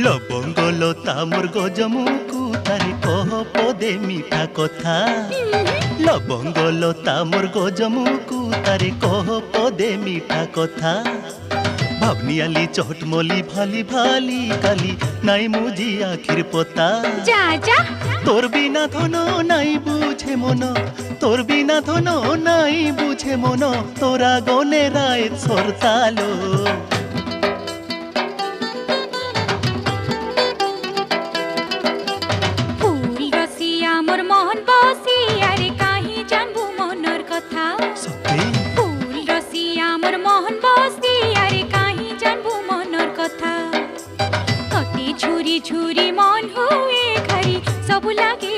লবঙ্গ লতা মোর গজমুকু তারে কহ পদে মিঠা কথা। লবঙ্গ লতা মোর গজমুকু তারে কহ পদে মিঠা কথা। ভাবনিয়ালি চটমলি ভালি ভালি কালি নাই মুজি আখির পতা। যা যা তোর বিনা ধন নাই বুঝে মন, তোর বিনা ধন নাই বুঝে মন, তোরা গনে রায় সরতালো। ফুল রসিয়া মোর মন বসি আরে কাহি জানবু মনর কথা। সত্যি ফুল রসিয়া মোর মন বসি আরে কাহি জানবু মনর কথা। অতি ঝুরি ঝুরি মন হুয়ে ঘরি সবু লাগে